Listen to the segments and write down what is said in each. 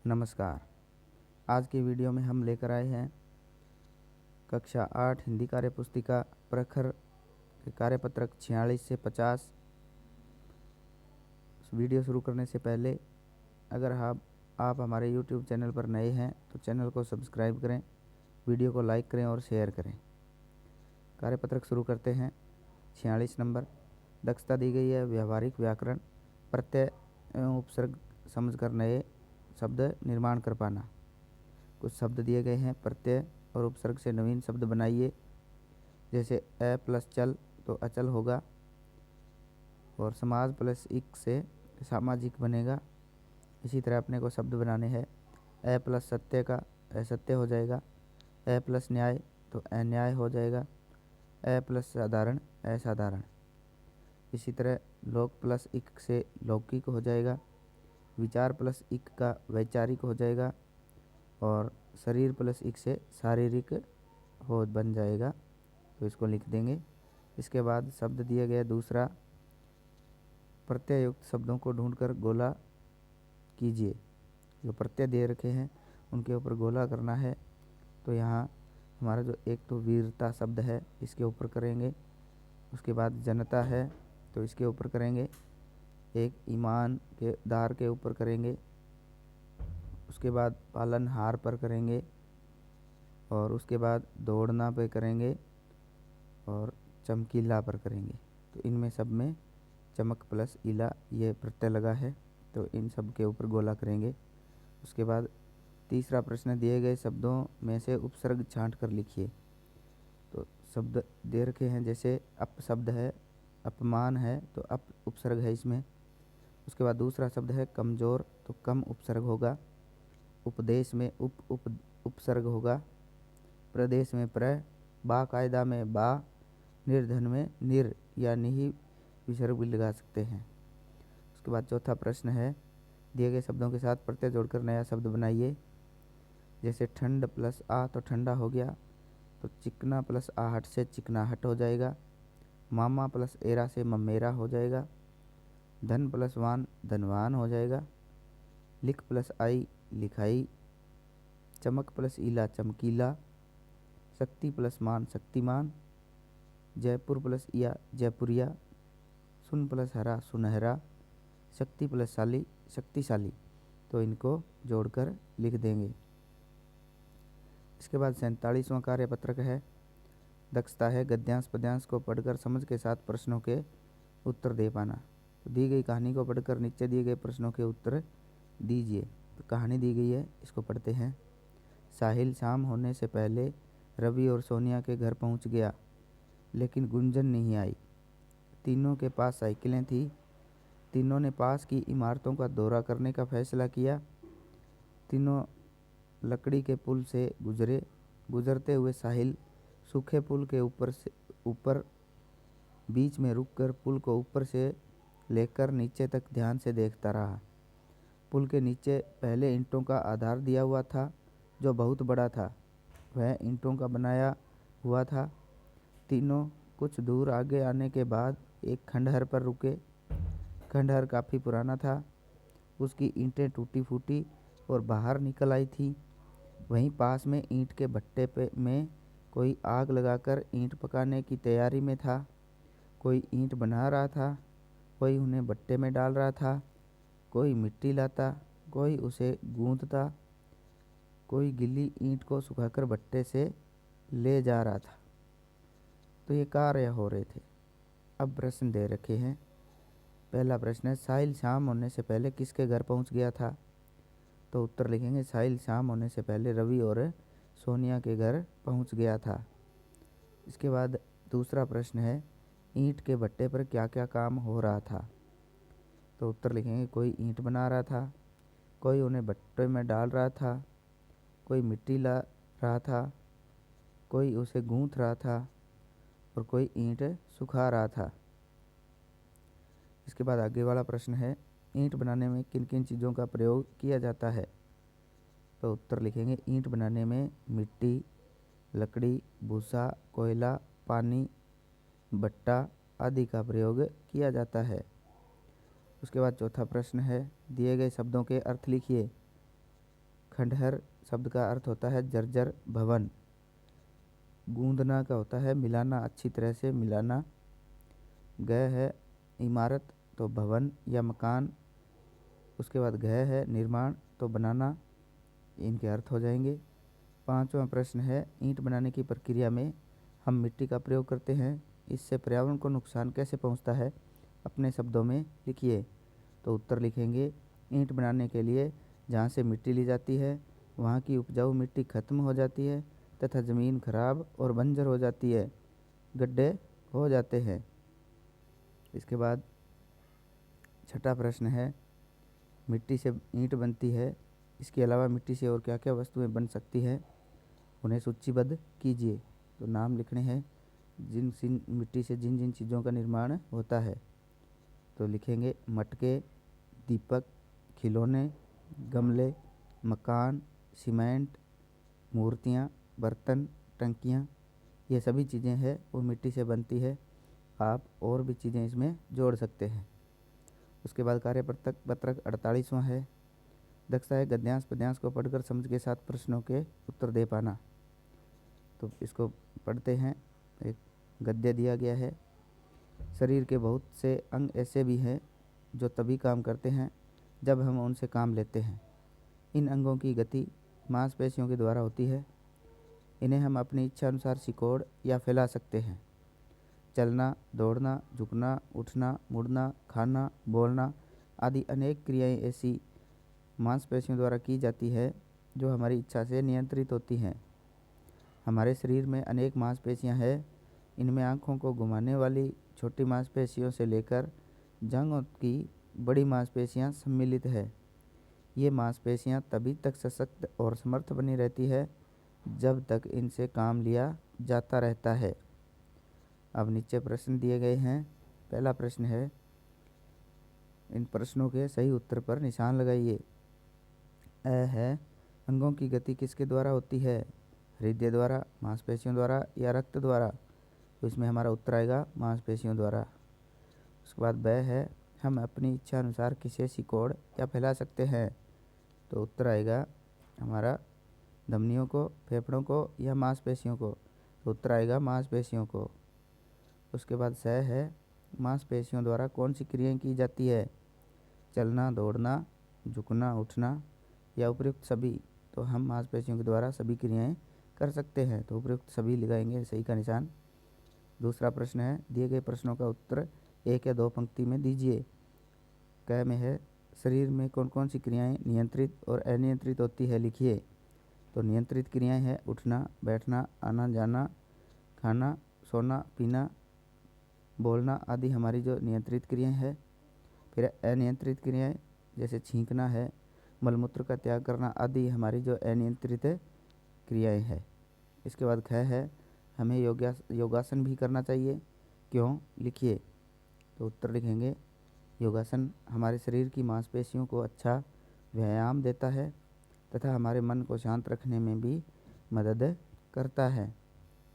नमस्कार। आज की वीडियो में हम लेकर आए हैं कक्षा 8 हिंदी कार्य पुस्तिका प्रखर के कार्यपत्रक 46 से 50। वीडियो शुरू करने से पहले अगर आप हमारे YouTube चैनल पर नए हैं तो चैनल को सब्सक्राइब करें, वीडियो को लाइक करें और शेयर करें। कार्यपत्रक शुरू करते हैं। 46 नंबर। दक्षता दी गई है व्यवहारिक व्याकरण, प्रत्यय एवं उपसर्ग समझकर नए शब्द निर्माण कर पाना। कुछ शब्द दिए गए हैं, प्रत्यय और उपसर्ग से नवीन शब्द बनाइए। जैसे अ प्लस चल तो अचल होगा, और समाज प्लस इक से सामाजिक बनेगा। इसी तरह अपने को शब्द बनाने हैं। अ प्लस सत्य का असत्य हो जाएगा। अ प्लस न्याय तो अन्याय हो जाएगा। अ प्लस साधारण असाधारण। इसी तरह लोक प्लस इक से लौकिक हो जाएगा। विचार प्लस इक का वैचारिक हो जाएगा, और शरीर प्लस इक से शारीरिक हो बन जाएगा। तो इसको लिख देंगे। इसके बाद शब्द दिया गया दूसरा, प्रत्यय युक्त शब्दों को ढूंढकर गोला कीजिए। जो प्रत्यय दे रखे हैं उनके ऊपर गोला करना है। तो यहाँ हमारा जो एक तो वीरता शब्द है इसके ऊपर करेंगे। उसके बाद जनता है तो इसके ऊपर करेंगे। एक ईमान के दार के ऊपर करेंगे। उसके बाद पालनहार पर करेंगे, और उसके बाद दौड़ना पे करेंगे, और चमकीला पर करेंगे। तो इनमें सब में चमक प्लस इला ये प्रत्यय लगा है, तो इन सब के ऊपर गोला करेंगे। उसके बाद तीसरा प्रश्न, दिए गए शब्दों में से उपसर्ग छांट कर लिखिए। तो शब्द दे रखे हैं, जैसे अप शब्द है, अपमान है तो अप उपसर्ग है इसमें। उसके बाद दूसरा शब्द है कमज़ोर तो कम उपसर्ग होगा। उपदेश में उपसर्ग होगा। प्रदेश में प्र, बाकायदा में बा, निर्धन में निर या निही विसर्ग भी लगा सकते हैं। उसके बाद चौथा प्रश्न है, दिए गए शब्दों के साथ प्रत्यय जोड़कर नया शब्द बनाइए। जैसे ठंड प्लस आ तो ठंडा हो गया, तो चिकना प्लस आहट से चिकनाहट हो जाएगा। मामा प्लस एरा से ममेरा हो जाएगा। धन प्लस वान धनवान हो जाएगा। लिख प्लस आई लिखाई। चमक प्लस ईला चमकीला। शक्ति प्लस मान शक्तिमान। जयपुर प्लस या जयपुरिया। सुन प्लस हरा सुनहरा। शक्ति प्लस शाली शक्तिशाली। तो इनको जोड़कर लिख देंगे। इसके बाद 47वां कार्यपत्रक है। दक्षता है गद्यांश पद्यांश को पढ़कर समझ के साथ प्रश्नों के उत्तर दे पाना। तो दी गई कहानी को पढ़कर नीचे दिए गए प्रश्नों के उत्तर दीजिए। तो कहानी दी गई है, इसको पढ़ते हैं। साहिल शाम होने से पहले रवि और सोनिया के घर पहुंच गया, लेकिन गुंजन नहीं आई। तीनों के पास साइकिलें थी। तीनों ने पास की इमारतों का दौरा करने का फैसला किया। तीनों लकड़ी के पुल से गुजरते हुए साहिल सूखे पुल के ऊपर बीच में रुककर पुल को ऊपर से लेकर नीचे तक ध्यान से देखता रहा। पुल के नीचे पहले ईंटों का आधार दिया हुआ था, जो बहुत बड़ा था। वह ईंटों का बनाया हुआ था। तीनों कुछ दूर आगे आने के बाद एक खंडहर पर रुके। खंडहर काफ़ी पुराना था। उसकी ईंटें टूटी फूटी और बाहर निकल आई थी। वहीं पास में ईंट के भट्टे में कोई आग लगाकर ईंट पकाने की तैयारी में था। कोई ईंट बना रहा था, कोई उन्हें भट्टे में डाल रहा था, कोई मिट्टी लाता, कोई उसे गूंथता, कोई गीली ईंट को सुखाकर भट्टे से ले जा रहा था। तो ये कार्य हो रहे थे। अब प्रश्न दे रखे हैं। पहला प्रश्न है, साहिल शाम होने से पहले किसके घर पहुंच गया था? तो उत्तर लिखेंगे, साहिल शाम होने से पहले रवि और सोनिया के घर पहुंच गया था। इसके बाद दूसरा प्रश्न है, ईंट के भट्टे पर क्या क्या काम हो रहा था? तो उत्तर लिखेंगे, कोई ईंट बना रहा था, कोई उन्हें भट्टे में डाल रहा था, कोई मिट्टी ला रहा था, कोई उसे गूंथ रहा था, और कोई ईंट सुखा रहा था। इसके बाद आगे वाला प्रश्न है, ईंट बनाने में किन किन चीज़ों का प्रयोग किया जाता है? तो उत्तर लिखेंगे, ईंट बनाने में मिट्टी, लकड़ी, भूसा, कोयला, पानी, भट्टा आदि का प्रयोग किया जाता है। उसके बाद चौथा प्रश्न है, दिए गए शब्दों के अर्थ लिखिए। खंडहर शब्द का अर्थ होता है जर्जर भवन। गूंदना का होता है मिलाना, अच्छी तरह से मिलाना। गय है इमारत, तो भवन या मकान। उसके बाद गय है निर्माण, तो बनाना। इनके अर्थ हो जाएंगे। पांचवा प्रश्न है, ईंट बनाने की प्रक्रिया में हम मिट्टी का प्रयोग करते हैं, इससे पर्यावरण को नुकसान कैसे पहुंचता है, अपने शब्दों में लिखिए। तो उत्तर लिखेंगे, ईंट बनाने के लिए जहाँ से मिट्टी ली जाती है वहाँ की उपजाऊ मिट्टी खत्म हो जाती है तथा ज़मीन खराब और बंजर हो जाती है, गड्ढे हो जाते हैं। इसके बाद छठा प्रश्न है, मिट्टी से ईंट बनती है, इसके अलावा मिट्टी से और क्या क्या वस्तुएं बन सकती हैं, उन्हें सूचीबद्ध कीजिए। तो नाम लिखने हैं जिन मिट्टी से जिन जिन चीज़ों का निर्माण होता है। तो लिखेंगे मटके, दीपक, खिलौने, गमले, मकान, सीमेंट, मूर्तियाँ, बर्तन, टंकियाँ, ये सभी चीज़ें हैं वो मिट्टी से बनती है। आप और भी चीज़ें इसमें जोड़ सकते हैं। उसके बाद कार्यपत्रक पत्रक 48वां है, दक्षता है गद्यांश पद्यांश को पढ़कर समझ के साथ प्रश्नों के उत्तर दे पाना। तो इसको पढ़ते हैं। एक गद्य दिया गया है, शरीर के बहुत से अंग ऐसे भी हैं जो तभी काम करते हैं जब हम उनसे काम लेते हैं। इन अंगों की गति मांसपेशियों के द्वारा होती है। इन्हें हम अपनी इच्छा अनुसार सिकोड़ या फैला सकते हैं। चलना, दौड़ना, झुकना, उठना, मुड़ना, खाना, बोलना आदि अनेक क्रियाएं ऐसी मांसपेशियों द्वारा की जाती है जो हमारी इच्छा से नियंत्रित होती हैं। हमारे शरीर में अनेक मांसपेशियां हैं। इनमें आँखों को घुमाने वाली छोटी मांसपेशियों से लेकर जांघों की बड़ी मांसपेशियां सम्मिलित है। ये मांसपेशियां तभी तक सशक्त और समर्थ बनी रहती है जब तक इनसे काम लिया जाता रहता है। अब नीचे प्रश्न दिए गए हैं। पहला प्रश्न है, इन प्रश्नों के सही उत्तर पर निशान लगाइए। अ है, अंगों की गति किसके द्वारा होती है, हृदय द्वारा, मांसपेशियों द्वारा या रक्त द्वारा। तो इसमें हमारा उत्तर आएगा मांसपेशियों द्वारा। उसके बाद ब है, हम अपनी इच्छा अनुसार किसे सिकोड़ या फैला सकते हैं। तो उत्तर आएगा हमारा धमनियों को, फेफड़ों को या मांसपेशियों को। तो उत्तर आएगा मांसपेशियों को। उसके बाद स है, मांसपेशियों द्वारा कौन सी क्रियाएं की जाती है, चलना, दौड़ना, झुकना, उठना या उपयुक्त सभी। तो हम मांसपेशियों के द्वारा सभी क्रियाएं कर सकते हैं। तो उपयुक्त सभी लगाएंगे सही का निशान। दूसरा प्रश्न है, दिए गए प्रश्नों का उत्तर एक या दो पंक्ति में दीजिए। क में है, शरीर में कौन कौन सी क्रियाएं नियंत्रित और अनियंत्रित होती है, लिखिए। तो नियंत्रित क्रियाएं हैं उठना, बैठना, आना जाना, खाना, सोना, पीना, बोलना आदि हमारी जो नियंत्रित क्रियाएं हैं। फिर अनियंत्रित क्रियाएं जैसे छींकना है, मलमूत्र का त्याग करना आदि हमारी जो अनियंत्रित क्रियाएं हैं। इसके बाद ख है, हमें योगासन भी करना चाहिए, क्यों, लिखिए। तो उत्तर लिखेंगे, योगासन हमारे शरीर की मांसपेशियों को अच्छा व्यायाम देता है तथा हमारे मन को शांत रखने में भी मदद करता है।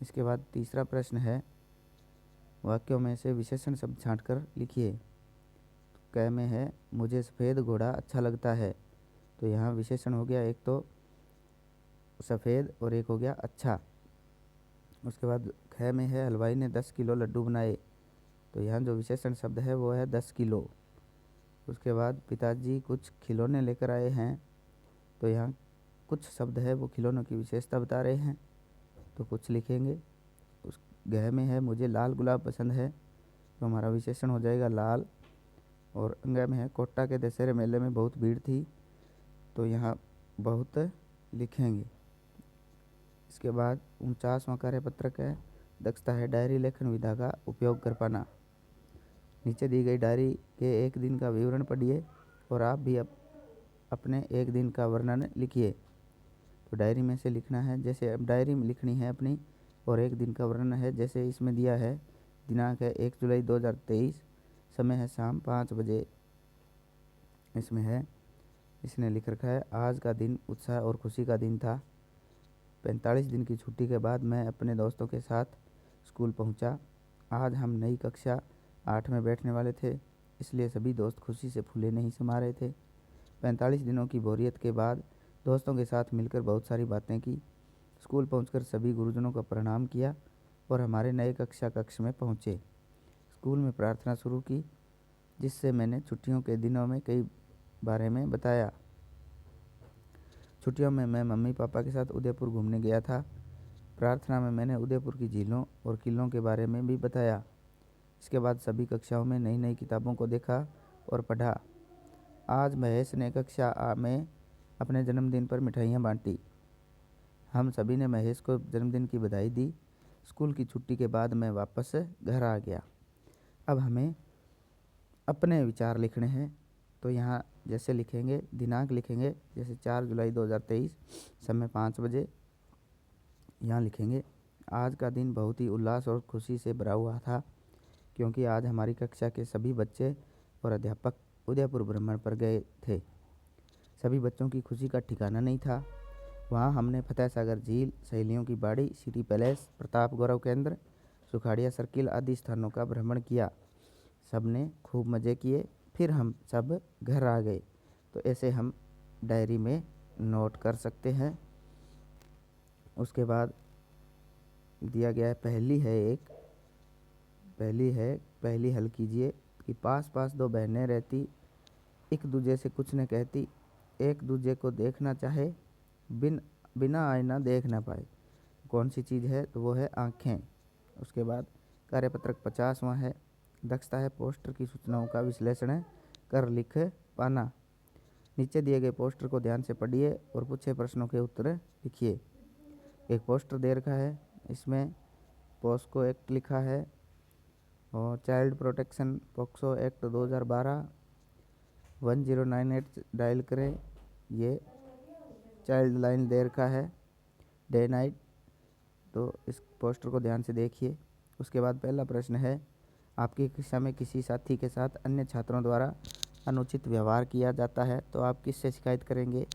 इसके बाद तीसरा प्रश्न है, वाक्यों में से विशेषण शब्द छांटकर लिखिए। क में है, मुझे सफ़ेद घोड़ा अच्छा लगता है। तो यहाँ विशेषण हो गया एक तो सफ़ेद और एक हो गया अच्छा। उसके बाद ख में है, हलवाई ने 10 किलो लड्डू बनाए। तो यहाँ जो विशेषण शब्द है वो है 10 किलो। उसके बाद पिताजी कुछ खिलौने लेकर आए हैं। तो यहाँ कुछ शब्द है वो खिलौनों की विशेषता बता रहे हैं, तो कुछ लिखेंगे। उस गह में है, मुझे लाल गुलाब पसंद है। तो हमारा विशेषण हो जाएगा लाल। और अंग में है, कोटा के दशहरे मेले में बहुत भीड़ थी। तो यहाँ बहुत लिखेंगे। इसके बाद 49वां कार्यपत्रक है, दक्षता है डायरी लेखन विधा का उपयोग कर पाना। नीचे दी गई डायरी के एक दिन का विवरण पढ़िए और आप भी अपने एक दिन का वर्णन लिखिए। तो डायरी में से लिखना है, जैसे अब डायरी में लिखनी है अपनी, और एक दिन का वर्णन है जैसे इसमें दिया है। दिनांक है 1 जुलाई 2023, समय है शाम 5 बजे। इसमें है, इसने लिख रखा है, आज का दिन उत्साह और खुशी का दिन था। 45 दिन की छुट्टी के बाद मैं अपने दोस्तों के साथ स्कूल पहुंचा। आज हम नई कक्षा 8 में बैठने वाले थे, इसलिए सभी दोस्त खुशी से फूले नहीं समा रहे थे। 45 दिनों की बोरियत के बाद दोस्तों के साथ मिलकर बहुत सारी बातें की। स्कूल पहुंचकर सभी गुरुजनों का प्रणाम किया और हमारे नए कक्ष में पहुंचे। स्कूल में प्रार्थना शुरू की, जिससे मैंने छुट्टियों के दिनों में कई बारे में बताया। छुट्टियों में मैं मम्मी पापा के साथ उदयपुर घूमने गया था। प्रार्थना में मैंने उदयपुर की झीलों और किलों के बारे में भी बताया। इसके बाद सभी कक्षाओं में नई नई किताबों को देखा और पढ़ा। आज महेश ने कक्षा में अपने जन्मदिन पर मिठाइयाँ बांटी। हम सभी ने महेश को जन्मदिन की बधाई दी। स्कूल की छुट्टी के बाद मैं वापस घर आ गया। अब हमें अपने विचार लिखने हैं। तो यहाँ जैसे लिखेंगे, दिनांक लिखेंगे, जैसे 4 जुलाई 2023, समय 5 बजे। यहाँ लिखेंगे, आज का दिन बहुत ही उल्लास और खुशी से भरा हुआ था, क्योंकि आज हमारी कक्षा के सभी बच्चे और अध्यापक उदयपुर भ्रमण पर गए थे। सभी बच्चों की खुशी का ठिकाना नहीं था। वहाँ हमने फतेह सागर झील, सहेलियों की बाड़ी, सिटी पैलेस, प्रताप गौरव केंद्र, सुखाड़िया सर्किल आदि स्थानों का भ्रमण किया। सबने खूब मज़े किए। फिर हम सब घर आ गए। तो ऐसे हम डायरी में नोट कर सकते हैं। उसके बाद दिया गया है पहली हल कीजिए कि पास पास दो बहनें रहती, एक दूजे से कुछ न कहती, एक दूजे को देखना चाहे, बिना आईना देख ना पाए। कौन सी चीज़ है? तो वो है आँखें। उसके बाद कार्यपत्रक 50वां है। दक्षता है पोस्टर की सूचनाओं का विश्लेषण कर लिख पाना। नीचे दिए गए पोस्टर को ध्यान से पढ़िए और पूछे प्रश्नों के उत्तर लिखिए। एक पोस्टर दे रखा है, इसमें पॉस्को एक्ट लिखा है और child protection POCSO act 2012 1098 dial करें। ये चाइल्ड लाइन दे रखा है, डे नाइट। तो इस पोस्टर को ध्यान से देखिए। उसके बाद पहला प्रश्न है, आपकी कक्षा में किसी साथी के साथ अन्य छात्रों द्वारा अनुचित व्यवहार किया जाता है, तो आप किससे शिकायत करेंगे?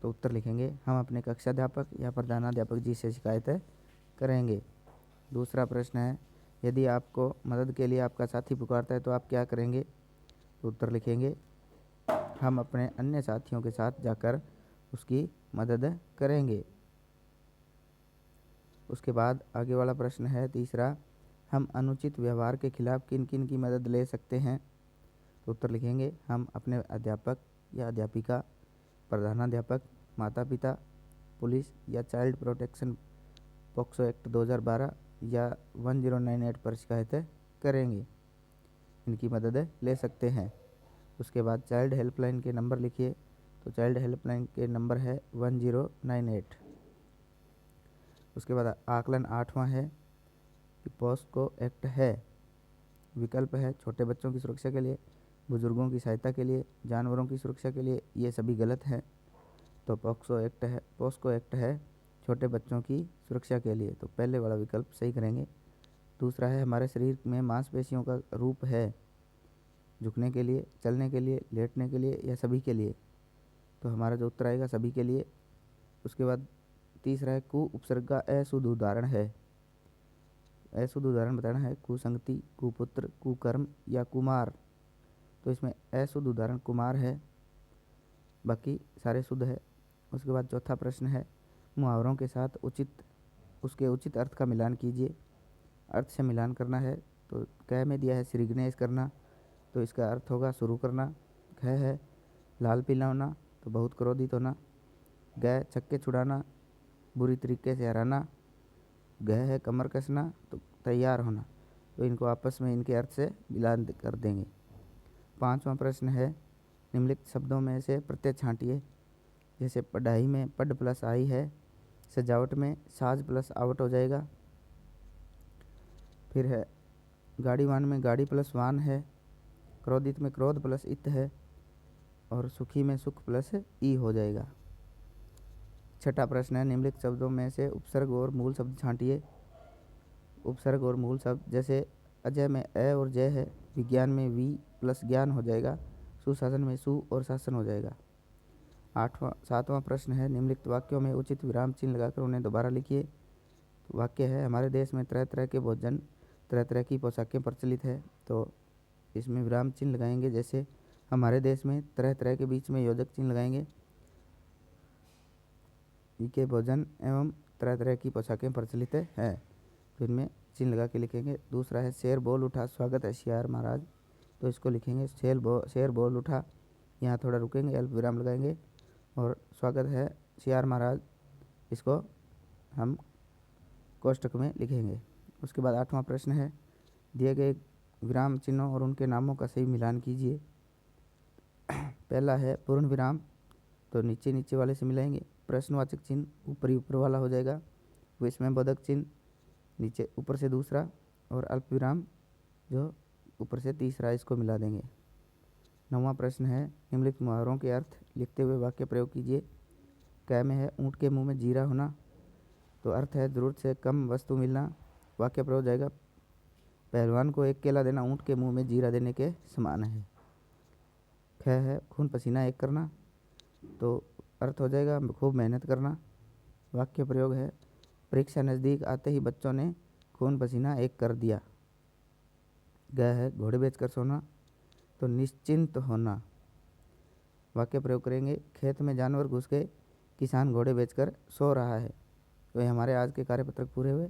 तो उत्तर लिखेंगे, हम अपने कक्षाध्यापक या प्रधानाध्यापक जी से शिकायत करेंगे। दूसरा प्रश्न है, यदि आपको मदद के लिए आपका साथी पुकारता है तो आप क्या करेंगे? तो उत्तर लिखेंगे, हम अपने अन्य साथियों के साथ जाकर उसकी मदद करेंगे। उसके बाद आगे वाला प्रश्न है तीसरा, हम अनुचित व्यवहार के खिलाफ किन किन की मदद ले सकते हैं? तो उत्तर लिखेंगे, हम अपने अध्यापक या अध्यापिका, प्रधानाध्यापक, माता पिता, पुलिस या चाइल्ड प्रोटेक्शन पॉक्सो एक्ट 2012 या 1098 पर शिकायत करेंगे। इनकी मदद ले सकते हैं। उसके बाद चाइल्ड हेल्पलाइन के नंबर लिखिए। तो चाइल्ड हेल्पलाइन के नंबर है 1098। उसके बाद आकलन 8वां है कि पॉस्को एक्ट है। विकल्प है छोटे बच्चों की सुरक्षा के लिए, बुजुर्गों की सहायता के लिए, जानवरों की सुरक्षा के लिए। ये सभी गलत हैं। तो पॉस्को एक्ट है छोटे बच्चों की सुरक्षा के लिए। तो पहले वाला विकल्प सही करेंगे। दूसरा है, हमारे शरीर में मांसपेशियों का रूप है, झुकने के लिए, चलने के लिए, लेटने के लिए या सभी के लिए। तो हमारा जो उत्तर आएगा सभी के लिए। उसके बाद तीसरा है, कु उपसर्ग का अशुद्ध उदाहरण है। अशुद्ध उदाहरण बताना है, कुसंगति, कुपुत्र, कुकर्म या कुमार। तो इसमें अशुद्ध उदाहरण कुमार है, बाकी सारे शुद्ध है। उसके बाद चौथा प्रश्न है, मुहावरों के साथ उसके उचित अर्थ का मिलान कीजिए। अर्थ से मिलान करना है। तो क में दिया है श्रीगणेश करना, तो इसका अर्थ होगा शुरू करना। ख है लाल पीला होना, तो बहुत क्रोधित होना। ग छक्के छुड़ाना, बुरी तरीके से हराना। ग है कमर कसना, तो तैयार होना। तो इनको आपस में इनके अर्थ से मिलान कर देंगे। 5वां प्रश्न है, निम्नलिखित शब्दों में से प्रत्यय छांटिए। जैसे पढ़ाई में पढ़ प्लस आई है, सजावट में साज प्लस आवट हो जाएगा। फिर है गाड़ीवान में गाड़ी प्लस वान है, क्रोधित में क्रोध प्लस इत है और सुखी में सुख प्लस ई हो जाएगा। 6ठा प्रश्न है, निम्नलिखित शब्दों में से उपसर्ग और मूल शब्द छांटिए। उपसर्ग और मूल शब्द, जैसे अजय में अ और जय है, विज्ञान में वी प्लस ज्ञान हो जाएगा, सुशासन में सु और शासन हो जाएगा। 7वां प्रश्न है, निम्नलिखित वाक्यों में उचित विराम चिन्ह लगाकर उन्हें दोबारा लिखिए। तो वाक्य है, हमारे देश में तरह तरह के भोजन, तरह तरह की पोशाकें प्रचलित है। तो इसमें विराम चिन्ह लगाएंगे। जैसे हमारे देश में तरह तरह के बीच में योजक चिन्ह लगाएंगे। के भोजन एवं तरह तरह की पोशाकें प्रचलित है, तो इनमें चिन्ह लगा के लिखेंगे। दूसरा है शेर बोल उठा स्वागत है सियार महाराज, तो इसको लिखेंगे शेर बोल उठा, यहाँ थोड़ा रुकेंगे, अल्प विराम लगाएंगे और स्वागत है सियार महाराज, इसको हम कोष्टक में लिखेंगे। उसके बाद 8वां प्रश्न है, दिए गए विराम चिन्हों और उनके नामों का सही मिलान कीजिए। पहला है पूर्ण विराम, तो नीचे नीचे वाले से मिलाएंगे। प्रश्नवाचक चिन्ह ऊपरी ऊपर वाला हो जाएगा। विस्मयबोधक चिन्ह नीचे ऊपर से दूसरा, और अल्प विराम जो ऊपर से तीसरा, इसको मिला देंगे। 9वां प्रश्न है, निम्नलिखित मुहावरों के अर्थ लिखते हुए वाक्य प्रयोग कीजिए। क में है ऊँट के मुंह में जीरा होना, तो अर्थ है जरूरत से कम वस्तु मिलना। वाक्य प्रयोग जाएगा, पहलवान को एक केला देना ऊँट के मुंह में जीरा देने के समान है। ख है खून पसीना एक करना, तो अर्थ हो जाएगा खूब मेहनत करना। वाक्य प्रयोग है, परीक्षा नज़दीक आते ही बच्चों ने खून पसीना एक कर दिया। ग है घोड़े बेचकर सोना, तो निश्चिंत होना। वाक्य प्रयोग करेंगे, खेत में जानवर घुस गए, किसान घोड़े बेचकर सो रहा है। तो ये हमारे आज के कार्यपत्रक पूरे हुए।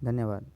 धन्यवाद।